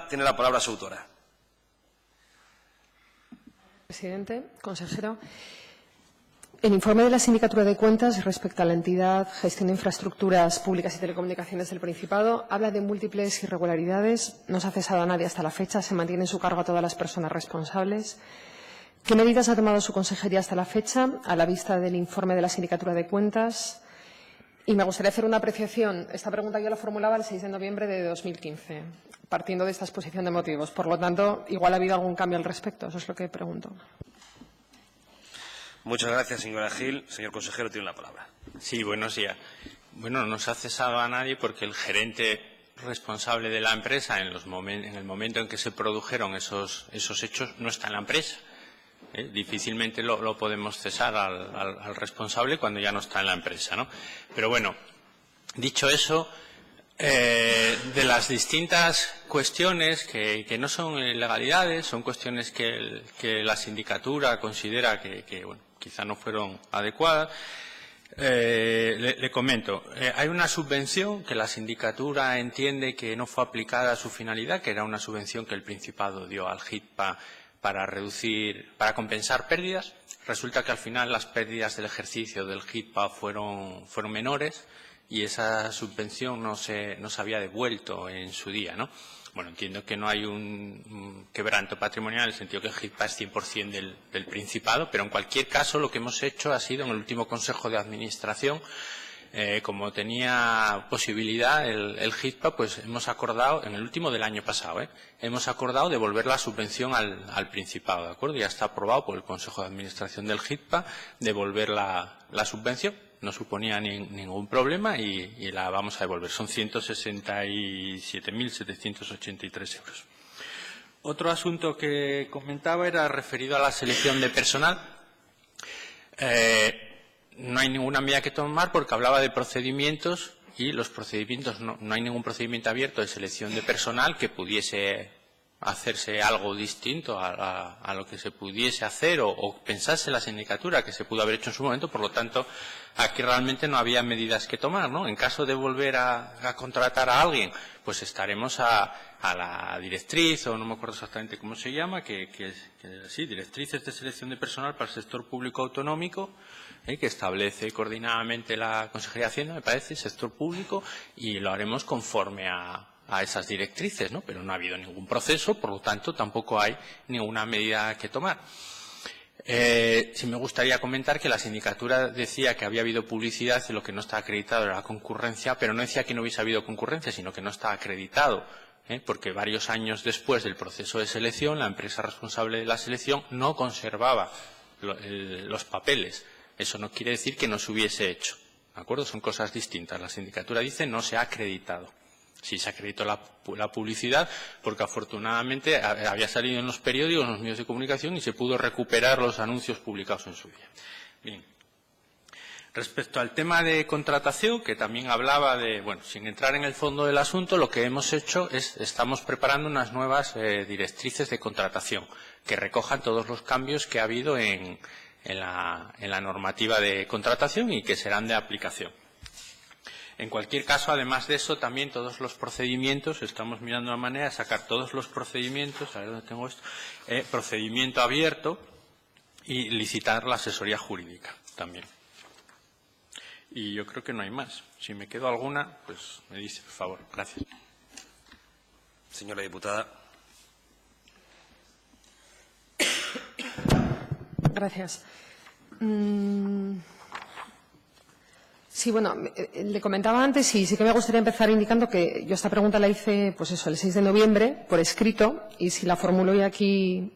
Tiene la palabra su autora. Presidente, consejero. El informe de la Sindicatura de Cuentas respecto a la entidad Gestión de Infraestructuras Públicas y Telecomunicaciones del Principado habla de múltiples irregularidades. No se ha cesado a nadie hasta la fecha. Se mantiene en su cargo a todas las personas responsables. ¿Qué medidas ha tomado su consejería hasta la fecha a la vista del informe de la Sindicatura de Cuentas? Y me gustaría hacer una apreciación. Esta pregunta yo la formulaba el 6 de noviembre de 2015, partiendo de esta exposición de motivos. Por lo tanto, igual ha habido algún cambio al respecto. Eso es lo que pregunto. Muchas gracias, señora Gil. Señor consejero, tiene la palabra. Sí, buenos días. Bueno, no se ha cesado a nadie porque el gerente responsable de la empresa en el momento en que se produjeron esos hechos no está en la empresa. Difícilmente lo podemos cesar al responsable cuando ya no está en la empresa, ¿no? Pero bueno, dicho eso, de las distintas cuestiones que no son ilegalidades, son cuestiones que la sindicatura considera que bueno, quizá no fueron adecuadas. Le comento, hay una subvención que la sindicatura entiende que no fue aplicada a su finalidad, que era una subvención que el Principado dio al HITPA para compensar pérdidas. Resulta que al final las pérdidas del ejercicio del HITPA fueron menores y esa subvención no se había devuelto en su día, ¿no? Bueno, entiendo que no hay un quebranto patrimonial en el sentido que el HITPA es 100% del Principado, pero en cualquier caso lo que hemos hecho ha sido en el último Consejo de Administración, como tenía posibilidad el HITPA, pues hemos acordado, en el último del año pasado, hemos acordado devolver la subvención al Principado, ¿de acuerdo? Ya está aprobado por el Consejo de Administración del HITPA devolver la subvención. No suponía ningún problema y la vamos a devolver. Son 167.783 euros. Otro asunto que comentaba era referido a la selección de personal. No hay ninguna medida que tomar porque hablaba de procedimientos y los procedimientos no hay ningún procedimiento abierto de selección de personal que pudiese hacerse algo distinto a lo que se pudiese hacer o pensase la sindicatura que se pudo haber hecho en su momento. Por lo tanto, aquí realmente no había medidas que tomar, ¿no? En caso de volver a contratar a alguien, pues estaremos a la directriz, o no me acuerdo exactamente cómo se llama, sí, directrices de selección de personal para el sector público autonómico, que establece coordinadamente la Consejería de Hacienda, me parece, sector público, y lo haremos conforme a esas directrices, ¿no? Pero no ha habido ningún proceso, por lo tanto, tampoco hay ninguna medida que tomar. Sí me gustaría comentar que la sindicatura decía que había habido publicidad y lo que no está acreditado era la concurrencia, pero no decía que no hubiese habido concurrencia, sino que no está acreditado, porque varios años después del proceso de selección, la empresa responsable de la selección no conservaba los papeles. Eso no quiere decir que no se hubiese hecho, ¿de acuerdo? Son cosas distintas. La sindicatura dice no se ha acreditado. Sí se acreditó la publicidad porque afortunadamente había salido en los periódicos, en los medios de comunicación y se pudo recuperar los anuncios publicados en su día. Bien. Respecto al tema de contratación, que también hablaba de, bueno, sin entrar en el fondo del asunto, lo que hemos hecho estamos preparando unas nuevas directrices de contratación que recojan todos los cambios que ha habido en la normativa de contratación y que serán de aplicación. En cualquier caso, además de eso, también todos los procedimientos, estamos mirando una manera de sacar todos los procedimientos, a ver dónde tengo esto, procedimiento abierto y licitar la asesoría jurídica también. Y yo creo que no hay más. Si me quedo alguna, pues me dice, por favor. Gracias. Señora diputada. Gracias. Sí, bueno, le comentaba antes y sí que me gustaría empezar indicando que yo esta pregunta la hice, pues eso, el 6 de noviembre, por escrito, y si la formulo hoy aquí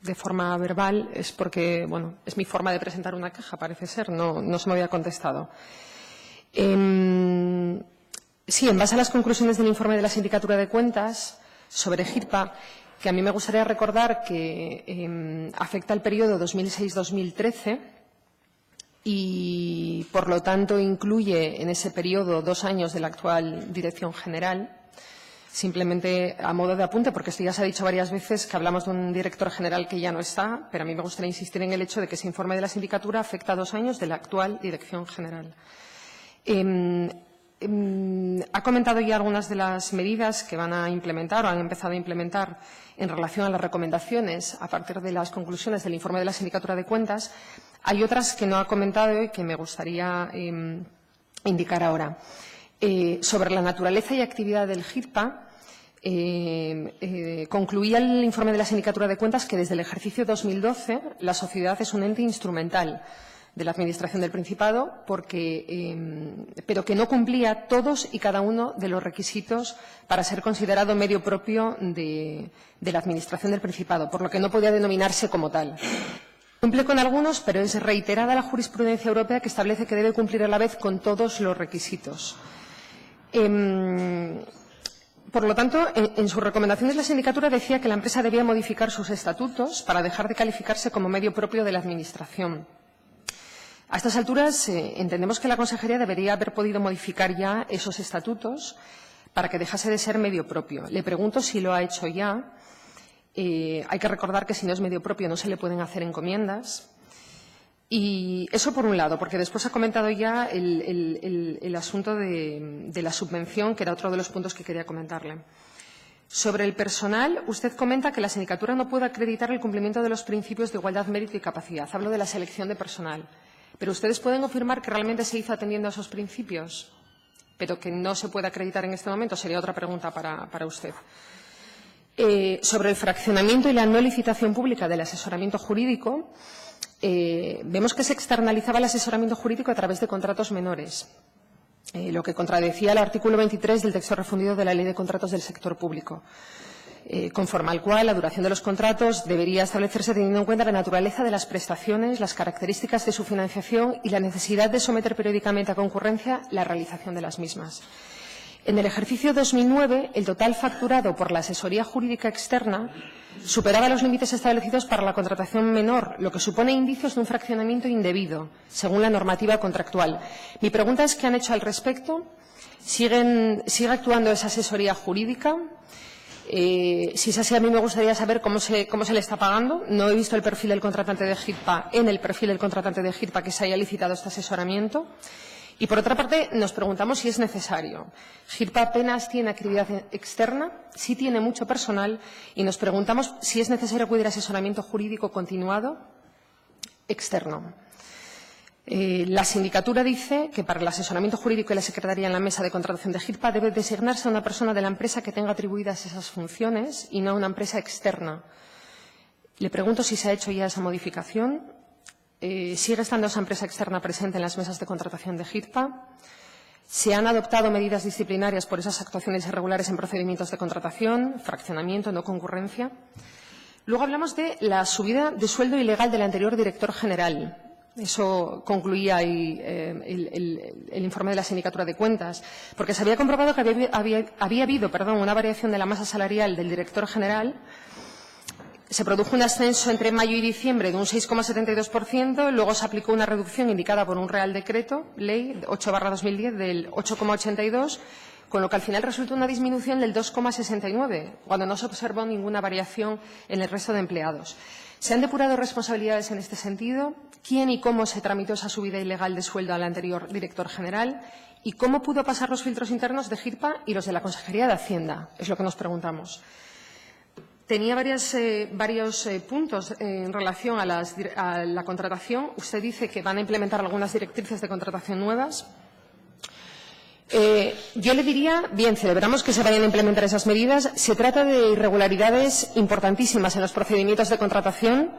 de forma verbal es porque, bueno, es mi forma de presentar una queja, parece ser, no se me había contestado. Sí, en base a las conclusiones del informe de la Sindicatura de Cuentas sobre HITPA, que a mí me gustaría recordar que afecta al periodo 2006-2013, y, por lo tanto, incluye en ese periodo 2 años de la actual Dirección General. Simplemente a modo de apunte, porque esto ya se ha dicho varias veces que hablamos de un director general que ya no está, pero a mí me gustaría insistir en el hecho de que ese informe de la sindicatura afecta a 2 años de la actual Dirección General. Ha comentado ya algunas de las medidas que van a implementar o han empezado a implementar en relación a las recomendaciones a partir de las conclusiones del informe de la Sindicatura de Cuentas. Hay otras que no ha comentado y que me gustaría indicar ahora. Sobre la naturaleza y actividad del GIRPA, concluía el informe de la Sindicatura de Cuentas que desde el ejercicio 2012 la sociedad es un ente instrumental de la Administración del Principado, pero que no cumplía todos y cada uno de los requisitos para ser considerado medio propio de la Administración del Principado, por lo que no podía denominarse como tal. Cumple con algunos, pero es reiterada la jurisprudencia europea que establece que debe cumplir a la vez con todos los requisitos. Por lo tanto, en sus recomendaciones la sindicatura decía que la empresa debía modificar sus estatutos para dejar de calificarse como medio propio de la Administración. A estas alturas entendemos que la Consejería debería haber podido modificar ya esos estatutos para que dejase de ser medio propio. Le pregunto si lo ha hecho ya. Hay que recordar que si no es medio propio no se le pueden hacer encomiendas. Y eso por un lado, porque después ha comentado ya el asunto de la subvención, que era otro de los puntos que quería comentarle. Sobre el personal, usted comenta que la sindicatura no puede acreditar el cumplimiento de los principios de igualdad, mérito y capacidad. Hablo de la selección de personal. Pero ustedes pueden afirmar que realmente se hizo atendiendo a esos principios, pero que no se puede acreditar en este momento. Sería otra pregunta para usted. Sobre el fraccionamiento y la no licitación pública del asesoramiento jurídico, vemos que se externalizaba el asesoramiento jurídico a través de contratos menores, lo que contradecía el artículo 23 del texto refundido de la Ley de Contratos del Sector Público, conforme al cual la duración de los contratos debería establecerse teniendo en cuenta la naturaleza de las prestaciones, las características de su financiación y la necesidad de someter periódicamente a concurrencia la realización de las mismas. En el ejercicio 2009, el total facturado por la asesoría jurídica externa superaba los límites establecidos para la contratación menor, lo que supone indicios de un fraccionamiento indebido, según la normativa contractual. Mi pregunta es: ¿qué han hecho al respecto? ¿Sigue actuando esa asesoría jurídica? Si es así, a mí me gustaría saber cómo se le está pagando. No he visto el perfil del contratante de GIRPA, que se haya licitado este asesoramiento. Y, por otra parte, nos preguntamos si es necesario. GIRPA apenas tiene actividad externa, sí tiene mucho personal, y nos preguntamos si es necesario acudir a asesoramiento jurídico continuado externo. La sindicatura dice que para el asesoramiento jurídico y la secretaría en la mesa de contratación de GIRPA debe designarse a una persona de la empresa que tenga atribuidas esas funciones y no a una empresa externa. Le pregunto si se ha hecho ya esa modificación. ¿Sigue estando esa empresa externa presente en las mesas de contratación de GIRPA? ¿Se han adoptado medidas disciplinarias por esas actuaciones irregulares en procedimientos de contratación, fraccionamiento, no concurrencia? Luego hablamos de la subida de sueldo ilegal del anterior director general. Eso concluía el informe de la Sindicatura de Cuentas, porque se había comprobado que había habido una variación de la masa salarial del director general. Se produjo un ascenso entre mayo y diciembre de un 6,72%, luego se aplicó una reducción indicada por un Real Decreto, Ley 8/2010, del 8,82%, con lo que al final resultó una disminución del 2,69%, cuando no se observó ninguna variación en el resto de empleados. ¿Se han depurado responsabilidades en este sentido? ¿Quién y cómo se tramitó esa subida ilegal de sueldo al anterior director general? ¿Y cómo pudo pasar los filtros internos de GIRPA y los de la Consejería de Hacienda? Es lo que nos preguntamos. Tenía varios puntos en relación a la contratación. Usted dice que van a implementar algunas directrices de contratación nuevas. Yo le diría, bien, celebramos que se vayan a implementar esas medidas. Se trata de irregularidades importantísimas en los procedimientos de contratación.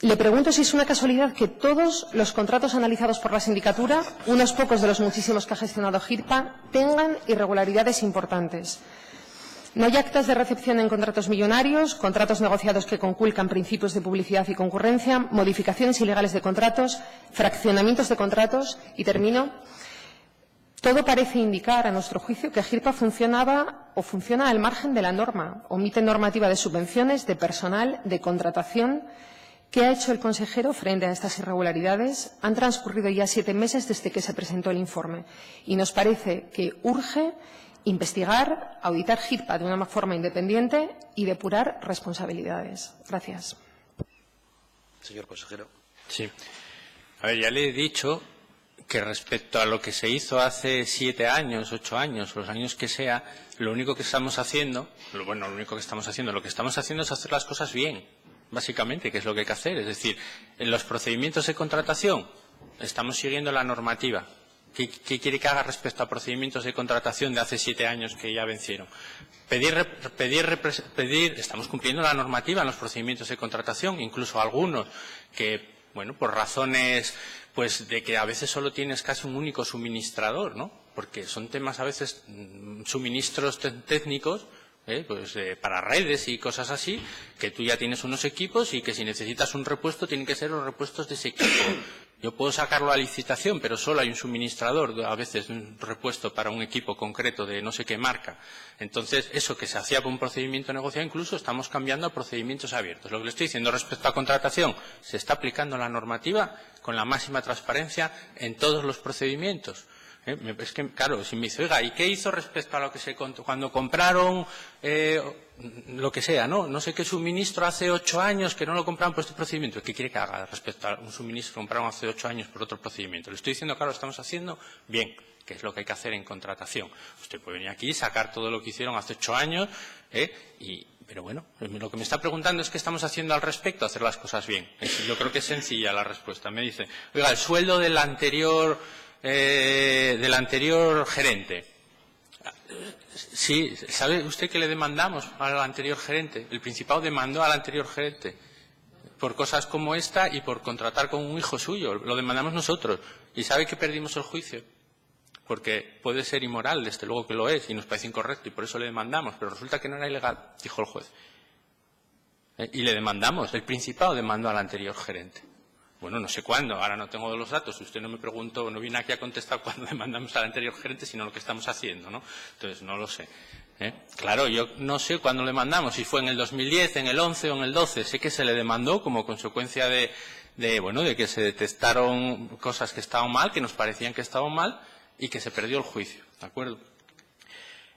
Le pregunto si es una casualidad que todos los contratos analizados por la sindicatura, unos pocos de los muchísimos que ha gestionado GIRPA, tengan irregularidades importantes. No hay actas de recepción en contratos millonarios, contratos negociados que conculcan principios de publicidad y concurrencia, modificaciones ilegales de contratos, fraccionamientos de contratos y termino. Todo parece indicar, a nuestro juicio, que GIRPA funcionaba o funciona al margen de la norma. Omite normativa de subvenciones, de personal, de contratación. ¿Qué ha hecho el consejero frente a estas irregularidades? Han transcurrido ya 7 meses desde que se presentó el informe y nos parece que urge investigar, auditar GIRPA de una forma independiente y depurar responsabilidades. Gracias. Señor consejero. Sí. A ver, ya le he dicho que respecto a lo que se hizo hace 7 años, 8 años, los años que sea, lo único que estamos haciendo es hacer las cosas bien, básicamente, que es lo que hay que hacer. Es decir, en los procedimientos de contratación estamos siguiendo la normativa. ¿Qué quiere que haga respecto a procedimientos de contratación de hace 7 años que ya vencieron? Estamos cumpliendo la normativa en los procedimientos de contratación, incluso algunos que, bueno, por razones pues de que a veces solo tienes casi un único suministrador, ¿no? Porque son temas a veces suministros técnicos, para redes y cosas así, que tú ya tienes unos equipos y que si necesitas un repuesto tienen que ser los repuestos de ese equipo. Yo puedo sacarlo a licitación, pero solo hay un suministrador, a veces un repuesto para un equipo concreto de no sé qué marca. Entonces, eso que se hacía por un procedimiento negociado, incluso estamos cambiando a procedimientos abiertos. Lo que le estoy diciendo respecto a contratación, se está aplicando la normativa con la máxima transparencia en todos los procedimientos. Es que, claro, si me dice, oiga, ¿y qué hizo respecto a lo que se contó cuando compraron lo que sea, no sé qué suministro hace 8 años que no lo compraron por este procedimiento? ¿Qué quiere que haga respecto a un suministro que compraron hace 8 años por otro procedimiento? Le estoy diciendo, claro, lo estamos haciendo bien, que es lo que hay que hacer en contratación. Usted puede venir aquí, sacar todo lo que hicieron hace 8 años, pero bueno, lo que me está preguntando es qué estamos haciendo al respecto, hacer las cosas bien. Yo creo que es sencilla la respuesta. Me dice, oiga, el sueldo del anterior gerente. Sí, ¿sabe usted que le demandamos al anterior gerente? El Principado demandó al anterior gerente por cosas como esta y por contratar con un hijo suyo. Lo demandamos nosotros. ¿Y sabe que perdimos el juicio? Porque puede ser inmoral, desde luego que lo es, y nos parece incorrecto, y por eso le demandamos. Pero resulta que no era ilegal, dijo el juez. Y le demandamos. El Principado demandó al anterior gerente. Bueno, no sé cuándo, ahora no tengo los datos. Usted no me preguntó, no vine aquí a contestar cuándo demandamos al anterior gerente, sino lo que estamos haciendo, ¿no? Entonces, no lo sé. Claro, yo no sé cuándo le mandamos, si fue en el 2010, en el 11 o en el 12. Sé que se le demandó como consecuencia de que se detectaron cosas que estaban mal, que nos parecían que estaban mal, y que se perdió el juicio, ¿de acuerdo?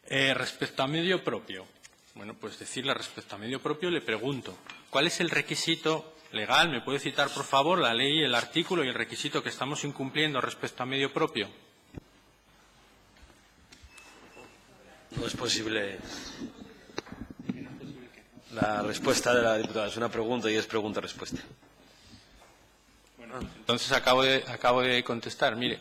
Respecto a medio propio, bueno, pues decirle respecto a medio propio le pregunto, ¿cuál es el requisito legal? ¿Me puede citar, por favor, la ley, el artículo y el requisito que estamos incumpliendo respecto a medio propio? No es posible. La respuesta de la diputada es una pregunta y es pregunta-respuesta. Bueno, entonces acabo de contestar. Mire,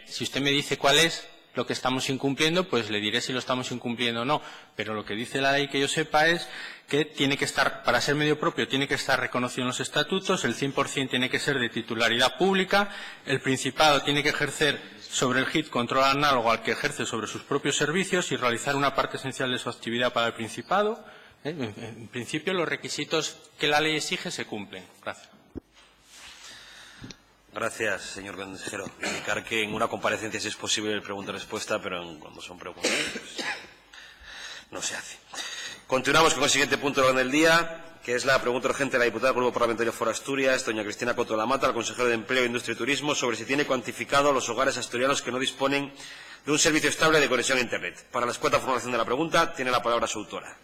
si usted me dice cuál es lo que estamos incumpliendo, pues le diré si lo estamos incumpliendo o no. Pero lo que dice la ley, que yo sepa, es que tiene que estar, para ser medio propio, tiene que estar reconocido en los estatutos, el 100% tiene que ser de titularidad pública, el Principado tiene que ejercer sobre el HIT control análogo al que ejerce sobre sus propios servicios y realizar una parte esencial de su actividad para el Principado. En principio, los requisitos que la ley exige se cumplen. Gracias. Gracias, señor consejero. Indicar que en una comparecencia sí es posible el pregunta-respuesta, pero cuando son preguntas pues, no se hace. Continuamos con el siguiente punto del orden del día, que es la pregunta urgente de la diputada del Grupo Parlamentario For Asturias, doña Cristina Coto de la Mata, al consejero de Empleo, Industria y Turismo, sobre si tiene cuantificado los hogares asturianos que no disponen de un servicio estable de conexión a Internet. Para la escueta formulación de la pregunta, tiene la palabra su autora.